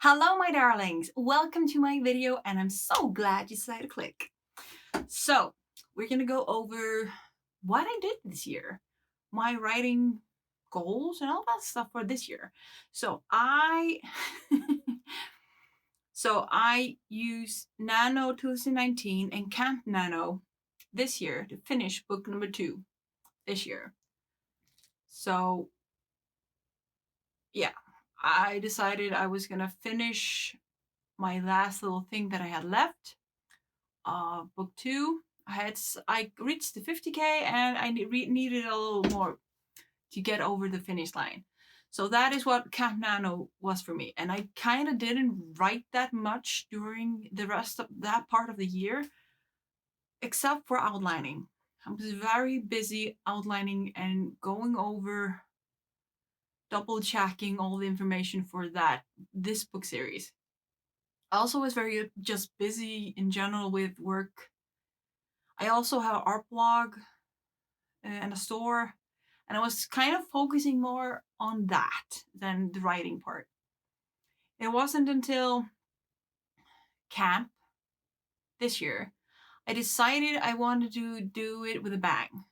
Hello my darlings, welcome to my video and I'm so glad you decided to click. So we're gonna go over what I did this year, my writing goals and all that stuff for this year. So I use Nano 2019 and Camp Nano this year to finish book number 2 this year. So yeah, I decided I was gonna finish my last little thing that I had left. Book 2, I reached the 50k and I needed a little more to get over the finish line. So that is what Camp Nano was for me. And I kind of didn't write that much during the rest of that part of the year, except for outlining. I was very busy outlining and going over, double checking all the information for this book series. I also was very just busy in general with work. I also have an art blog and a store, and I was kind of focusing more on that than the writing part. It wasn't until camp this year I decided I wanted to do it with a bang.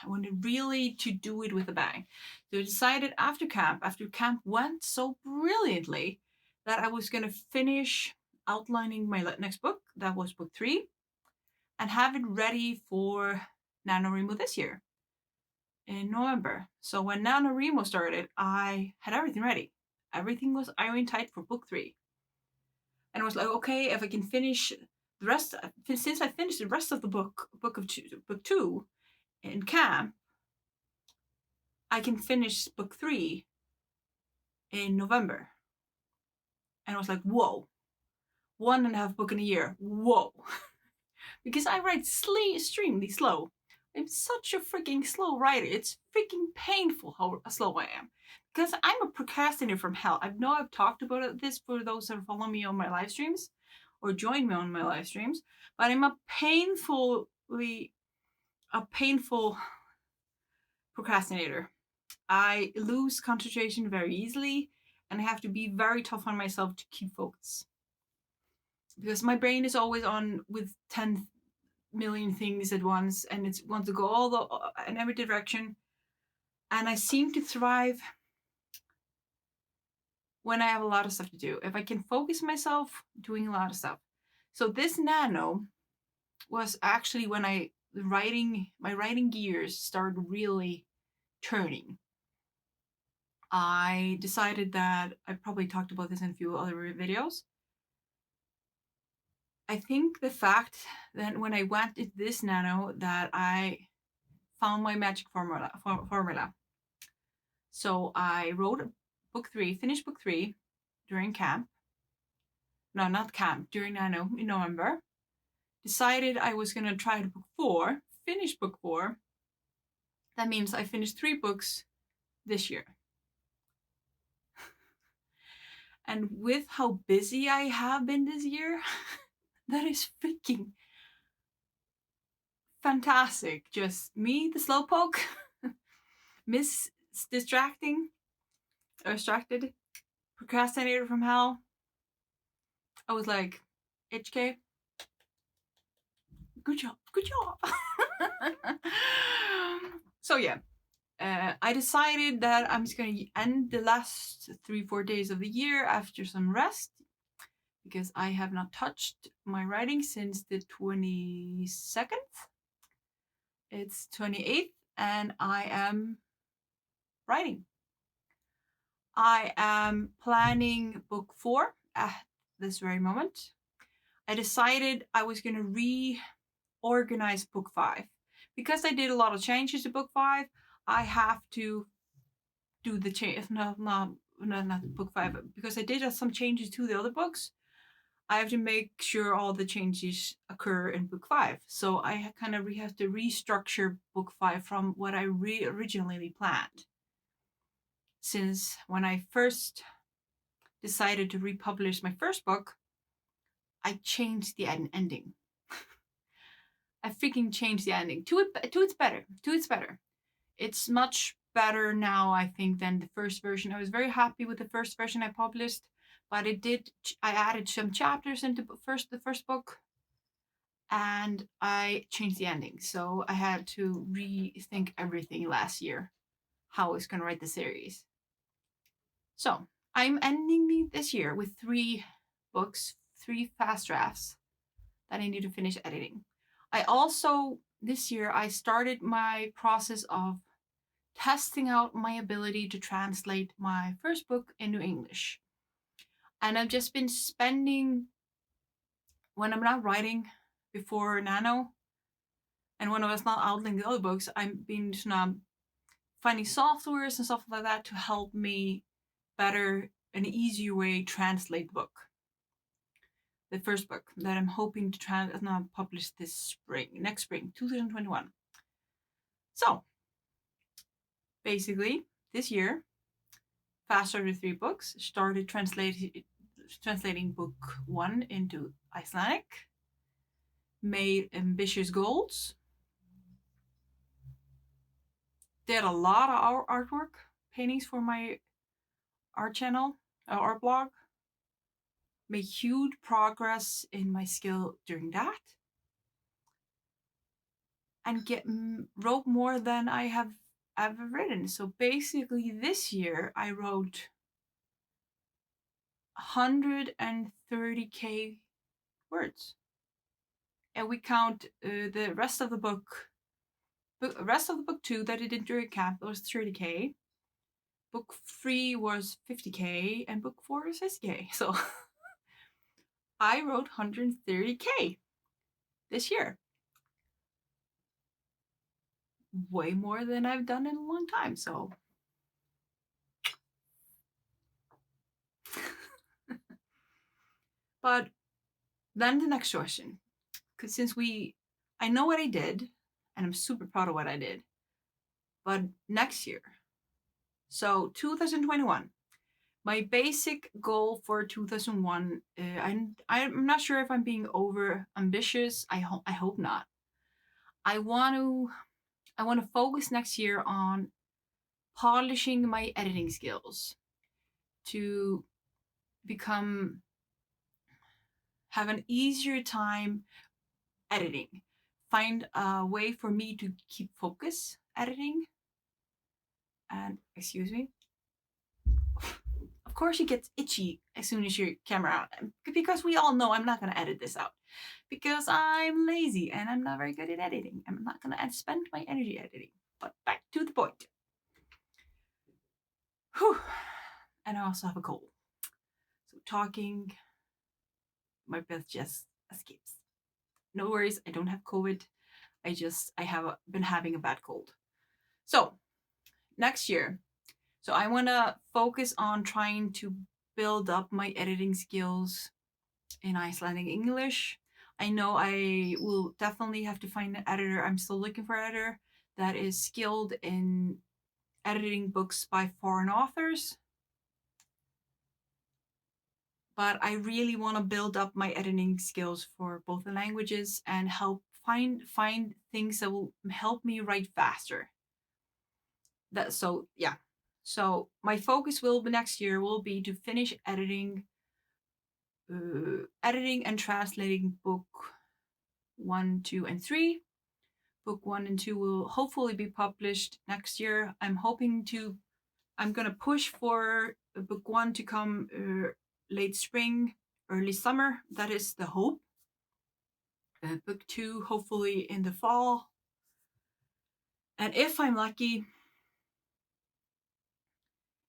I wanted really to do it with a bang. So I decided after camp went so brilliantly, that I was going to finish outlining my next book, that was book 3, and have it ready for NaNoWriMo this year in November. So when NaNoWriMo started, I had everything ready. Everything was iron tight for book 3. And I was like, okay, if I can finish the rest, since I finished the rest of the book 2 in camp, I can finish book 3 in November. And I was like, whoa, 1.5 book in a year, whoa. Because I write extremely slow. I'm such a freaking slow writer. It's freaking painful how slow I am. Because I'm a procrastinator from hell. I know I've talked about this for those that follow me on my live streams or join me on my live streams, but I'm a painful procrastinator. I lose concentration very easily, and I have to be very tough on myself to keep focus. Because my brain is always on with 10 million things at once, and it wants to go in every direction. And I seem to thrive when I have a lot of stuff to do. If I can focus myself doing a lot of stuff. So this Nano was actually when my writing gears started really turning. I decided that I probably talked about this in a few other videos. I think the fact that when I went into this Nano that I found my magic formula. So I wrote book 3, finished book 3 during camp. No, not camp, during Nano in November. Decided I was going to try book 4, finish book 4. That means I finished 3 books this year. And with how busy I have been this year, that is freaking fantastic. Just me, the slowpoke, distracted, procrastinator from hell. I was like, HK, good job. So yeah, I decided that I'm just going to end the last 3-4 days of the year after some rest, because I have not touched my writing since the 22nd. It's 28th and I am writing. I am planning book 4 at this very moment. I decided I was going to reorganize book 5. Because I did a lot of changes to book 5, I have to do the change. Not book 5, because I did some changes to the other books. I have to make sure all the changes occur in book 5. So I kind of have to restructure book 5 from what I originally planned. Since when I first decided to republish my first book, I changed the ending. I freaking changed the ending to its better. It's much better now, I think, than the first version. I was very happy with the first version I published, but I added some chapters into the first book, and I changed the ending. So I had to rethink everything last year, how I was going to write the series. So I'm ending this year with 3 books, 3 fast drafts that I need to finish editing. I also, this year, I started my process of testing out my ability to translate my first book into English. And I've just been spending, when I'm not writing before Nano, and when I was not outlining the other books, I've been finding softwares and stuff like that to help me better and easier way translate the book. The first book that I'm hoping to publish this spring, next spring, 2021. So basically, this year, fast started 3 books, started translating book 1 into Icelandic, made ambitious goals, did a lot of artwork, paintings for my art channel, art blog, made huge progress in my skill during that, and wrote more than I have ever written. So basically, this year I wrote 130k words, and we count the rest of the book. Rest of the book 2 that I did during camp was 30k. Book 3 was 50k, and book 4 was 60k. So I wrote 130k this year. Way more than I've done in a long time. So but then the next question, because I know what I did, and I'm super proud of what I did. But next year, so 2021, my basic goal for 2001, I'm not sure if I'm being over ambitious. I hope not. I want to focus next year on polishing my editing skills to have an easier time editing. Find a way for me to keep focus editing. And excuse me. Of course, it gets itchy as soon as your camera out, because we all know I'm not gonna edit this out because I'm lazy and I'm not very good at editing. I'm not gonna spend my energy editing. But back to the point. Whew. And I also have a cold, so talking, my breath just escapes. No worries, I don't have COVID. I have been having a bad cold. So next year, so I want to focus on trying to build up my editing skills in Icelandic English. I know I will definitely have to find an editor. I'm still looking for an editor that is skilled in editing books by foreign authors. But I really want to build up my editing skills for both the languages and help find things that will help me write faster. So my focus will be next year will be to finish editing and translating book 1, 2, and 3. Book 1 and 2 will hopefully be published next year. I'm gonna push for book 1 to come late spring, early summer. That is the hope. Book 2 hopefully in the fall. And if I'm lucky,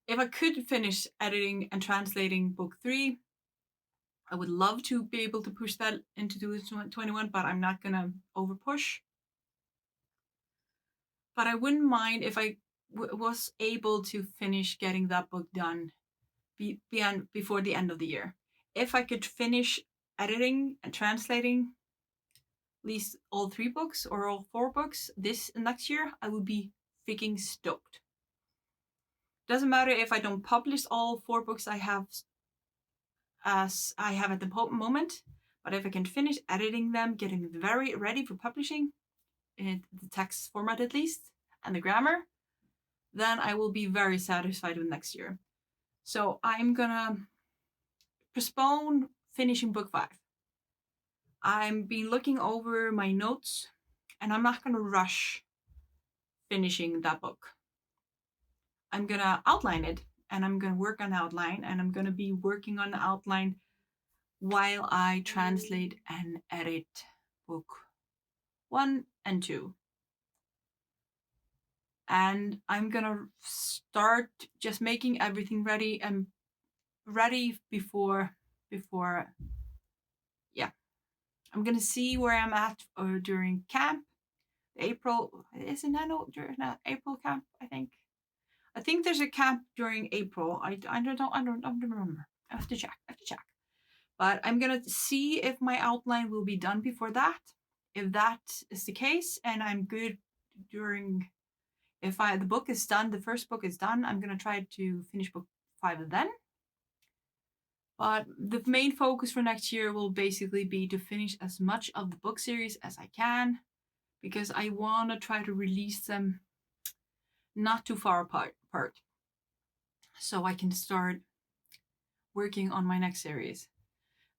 if I could finish editing and translating book 3, I would love to be able to push that into 2021, but I'm not gonna over push. But I wouldn't mind if I was able to finish getting that book done before the end of the year. If I could finish editing and translating at least all 3 books or all 4 books this next year, I would be freaking stoked. Doesn't matter if I don't publish all 4 books I have at the moment, but if I can finish editing them, getting them very ready for publishing in the text format at least, and the grammar, then I will be very satisfied with next year. So I'm gonna postpone finishing book 5. I'm been looking over my notes, and I'm not going to rush finishing that book. I'm going to outline it, and I'm going to work on the outline, and I'm going to be working on the outline while I translate and edit book 1 and 2. And I'm going to start just making everything ready and ready before yeah. I'm going to see where I'm at during camp. April, is it not during April camp, I think. I think there's a camp during April. I don't remember. I have to check. But I'm gonna see if my outline will be done before that. If that is the case, and I'm good during, if the book is done, the first book is done, I'm gonna try to finish book 5 then. But the main focus for next year will basically be to finish as much of the book series as I can, because I want to try to release them not too far apart, so I can start working on my next series.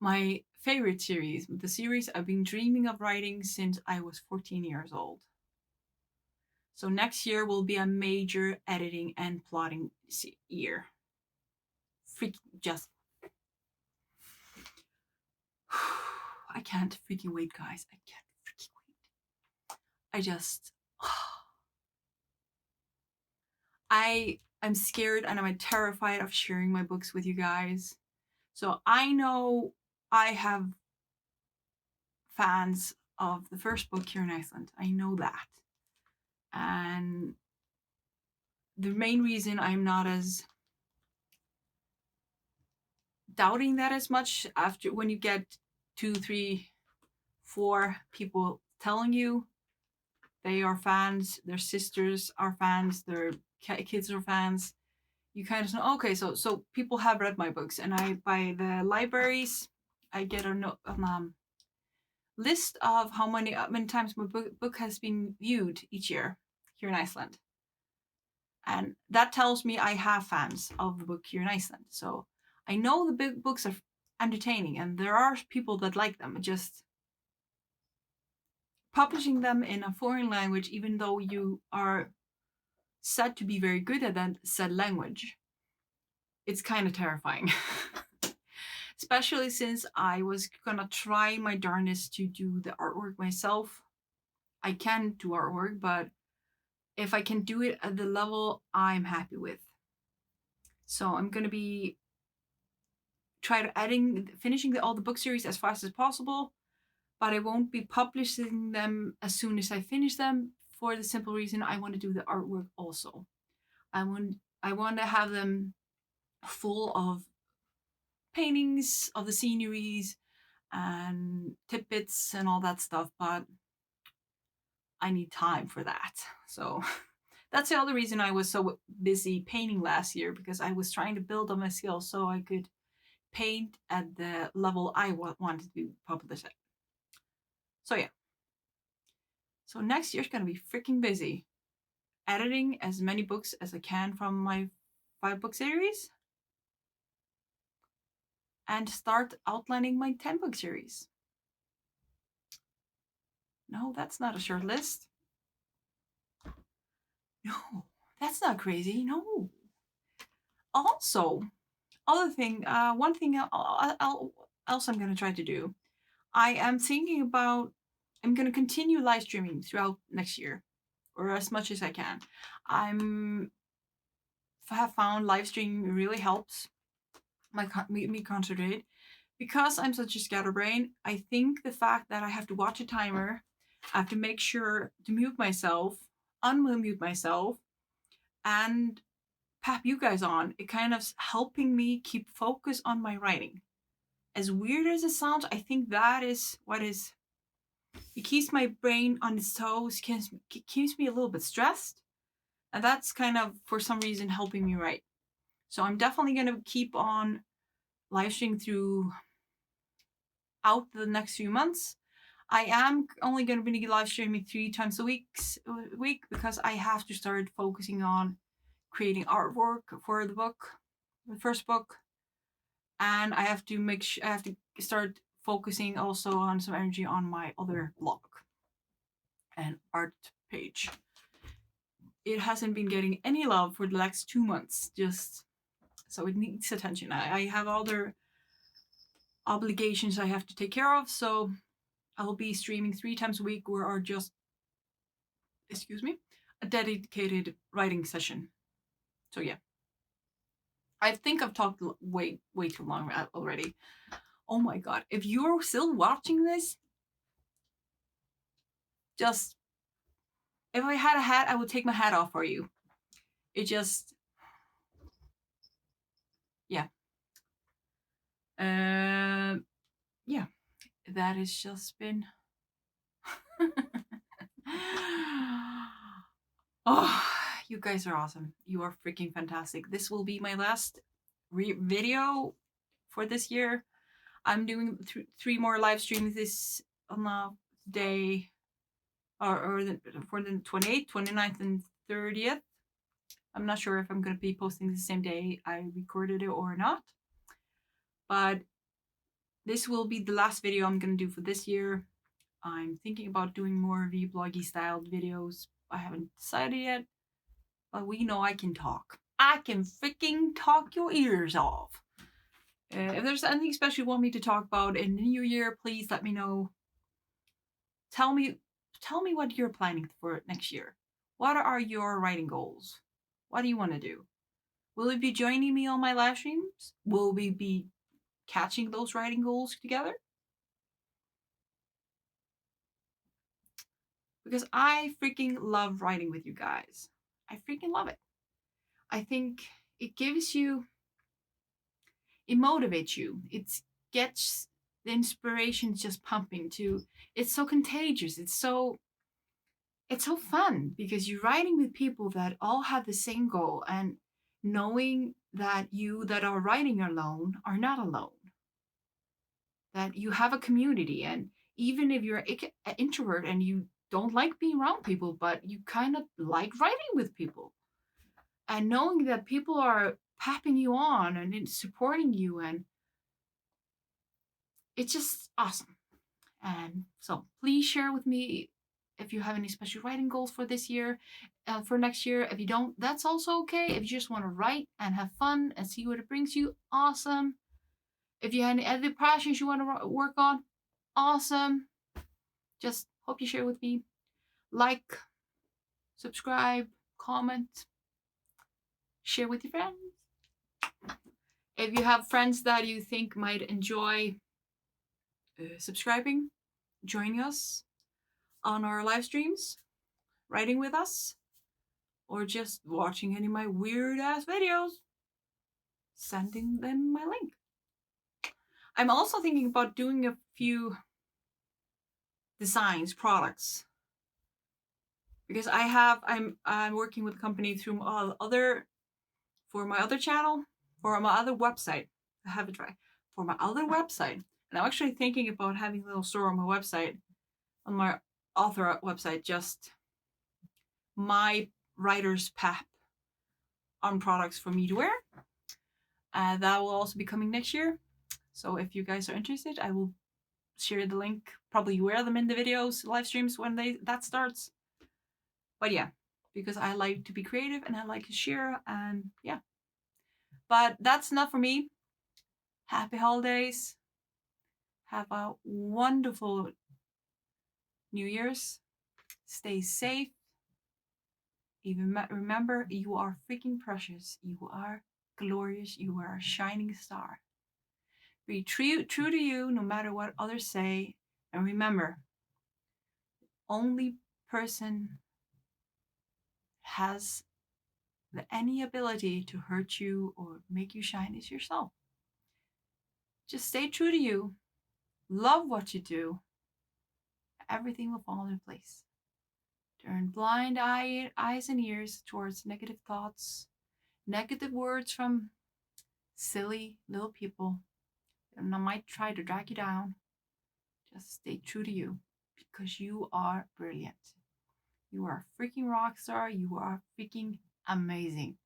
My favorite series, the series I've been dreaming of writing since I was 14 years old. So next year will be a major editing and plotting year. I can't freaking wait, guys. I can't freaking wait. I'm scared and I'm terrified of sharing my books with you guys. So I know I have fans of the first book here in Iceland. I know that. And the main reason I'm not as doubting that as much after when you get 2, 3, 4 people telling you they are fans, their sisters are fans, their kids are fans, you kind of know, okay, so people have read my books, and I by the libraries I get a list of how many times my book has been viewed each year here in Iceland. And that tells me I have fans of the book here in Iceland. So I know the big books are entertaining and there are people that like them. Just publishing them in a foreign language, even though you are said to be very good at that said language, it's kind of terrifying. Especially since I was gonna try my darnest to do the artwork myself. I can do artwork, but if I can do it at the level I'm happy with. So I'm gonna be finishing all the book series as fast as possible, but I won't be publishing them as soon as I finish them, for the simple reason I want to do the artwork also. I want to have them full of paintings of the sceneries and tidbits and all that stuff, but I need time for that. So that's the other reason I was so busy painting last year, because I was trying to build on my skills so I could paint at the level I wanted to be published at. So yeah. So next year's gonna be freaking busy. Editing as many books as I can from my 5-book series. And start outlining my 10-book series. No, that's not a short list. No, that's not crazy. No. Also, one thing else I'm gonna try to do. I am thinking about, I'm gonna continue live streaming throughout next year, or as much as I can. Have found live streaming really helps me concentrate, because I'm such a scatterbrain. I think the fact that I have to watch a timer, I have to make sure to mute myself, unmute myself, and pap you guys on, it kind of helping me keep focus on my writing. As weird as it sounds, I think that is what is. It keeps my brain on its toes, keeps me a little bit stressed, and that's kind of for some reason helping me write. So I'm definitely going to keep on live streaming throughout the next few months. I am only going to be live streaming 3 times a week, because I have to start focusing on creating artwork for the first book, and I have to I have to start focusing also on some energy on my other blog and art page. It hasn't been getting any love for the last 2 months, just so it needs attention. I have other obligations I have to take care of, so I'll be streaming 3 times a week or are just, excuse me, a dedicated writing session. So yeah, I think I've talked way too long already. Oh my god, if you're still watching this, just, if I had a hat, I would take my hat off for you. It just, yeah. Yeah, that has just been. Oh, you guys are awesome. You are freaking fantastic. This will be my last video for this year. I'm doing 3 more live streams this on the day, for the 28th, 29th, and 30th. I'm not sure if I'm going to be posting the same day I recorded it or not. But this will be the last video I'm going to do for this year. I'm thinking about doing more vloggy styled videos. I haven't decided yet, but we know I can talk. I can freaking talk your ears off. If there's anything special you want me to talk about in the new year, please let me know. Tell me what you're planning for next year. What are your writing goals? What do you want to do? Will you be joining me on my live streams? Will we be catching those writing goals together? Because I freaking love writing with you guys. I freaking love it. I think it gives you, it motivates you. It gets the inspiration just pumping to, it's so contagious. It's so fun because you're writing with people that all have the same goal, and knowing that you that are writing alone are not alone. That you have a community, and even if you're an introvert and you don't like being around people, but you kind of like writing with people, and knowing that people are papping you on and supporting you, and it's just awesome. And so please share with me if you have any special writing goals for this year, for next year. If you don't, that's also okay. If you just want to write and have fun and see what it brings you, awesome. If you have any other passions you want to work on, awesome. Just hope you share with me. Like, subscribe, comment, share with your friends. If you have friends that you think might enjoy subscribing, joining us on our live streams, writing with us, or just watching any of my weird ass videos, sending them my link. I'm also thinking about doing a few designs, products, because I'm working with a company through for my other channel, for my other website. I have it right, for my other website, and I'm actually thinking about having a little store on my website, on my author website, just my writer's pap on products for me to wear. That will also be coming next year. So if you guys are interested, I will share the link. Probably wear them in the videos, live streams when that starts. But yeah, because I like to be creative and I like to share, and yeah. But that's enough for me. Happy holidays. Have a wonderful New Year's. Stay safe. Even remember, you are freaking precious. You are glorious. You are a shining star. Be true to you no matter what others say. And remember, only person has any ability to hurt you or make you shine is yourself. Just stay true to you. Love what you do. Everything will fall in place. Turn blind eyes and ears towards negative thoughts, negative words from silly little people that might try to drag you down. Just stay true to you, because you are brilliant. You are a freaking rock star. You are freaking amazing.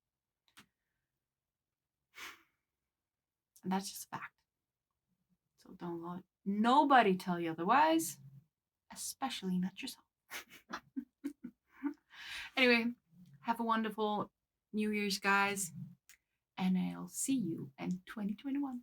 And that's just a fact. So don't let nobody tell you otherwise, especially not yourself. Anyway, have a wonderful New Year's, guys, and I'll see you in 2021.